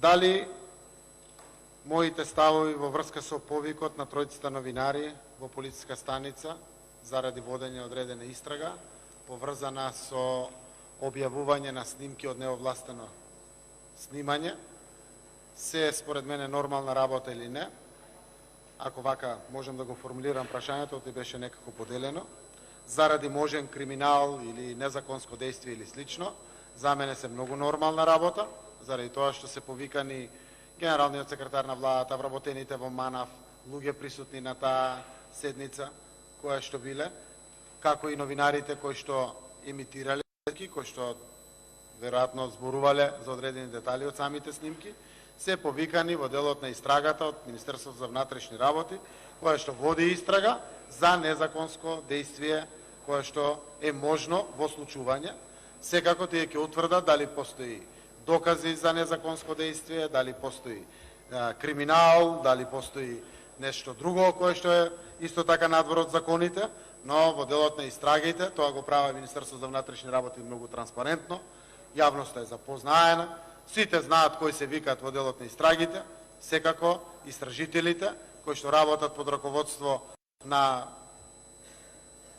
Дали моите ставови во врска со повикот на тројцата новинари во полициска станица заради водење одредена истрага, поврзана со објавување на снимки од неовластено снимање, се според мене нормална работа или не? Ако вака можем да го формулирам прашањето, ти беше некако поделено, заради можен криминал или незаконско действие или слично, за мене се многу нормална работа, заради тоа што се повикани генералниот секретар на владата, вработените во МАНАВ, луѓе присутни на таа седница, која што биле, како и новинарите кои што имитирале, кои што веројатно зборувале за одредени детали од самите снимки, се повикани во делот на истрагата од Министерството за внатрешни работи, која што води истрага за незаконско действие кое што е можно во случување. Секако тие ќе утврдат дали постои докази за незаконско действие, дали постои криминал, дали постои нешто друго кое што е исто така надвор од законите, но во делот на истрагите, тоа го прави Министерството за внатрешни работи многу транспарентно, јавноста е запознаена, сите знаат кои се викаат во делот на истрагите, секако истражителите кои што работат под раководство на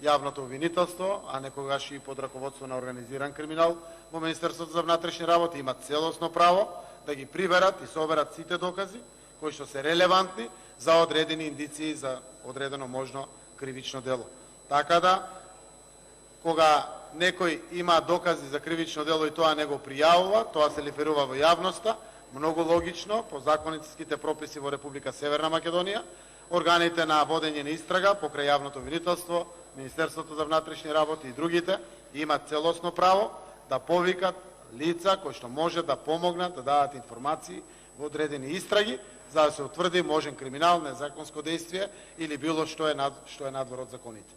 јавното обвинителство, а некогаш и под раководство на организиран криминал во Министерството за внатрешни работи, имат целосно право да ги приберат и соберат сите докази кои што се релевантни за одредени индиции за одредено можно кривично дело. Така да, кога некој има докази за кривично дело и тоа не го пријавува, тоа се лиферува во јавноста, многу логично, по законските прописи во Република Северна Македонија, органите на водење на истрага покрај јавното обвинителство, Министерството за внатрешни работи и другите имат целосно право да повикат лица кои што може да помогнат да дадат информации во одредени истраги за да се утврди можен криминал, незаконско действие или било што е надвор од законите.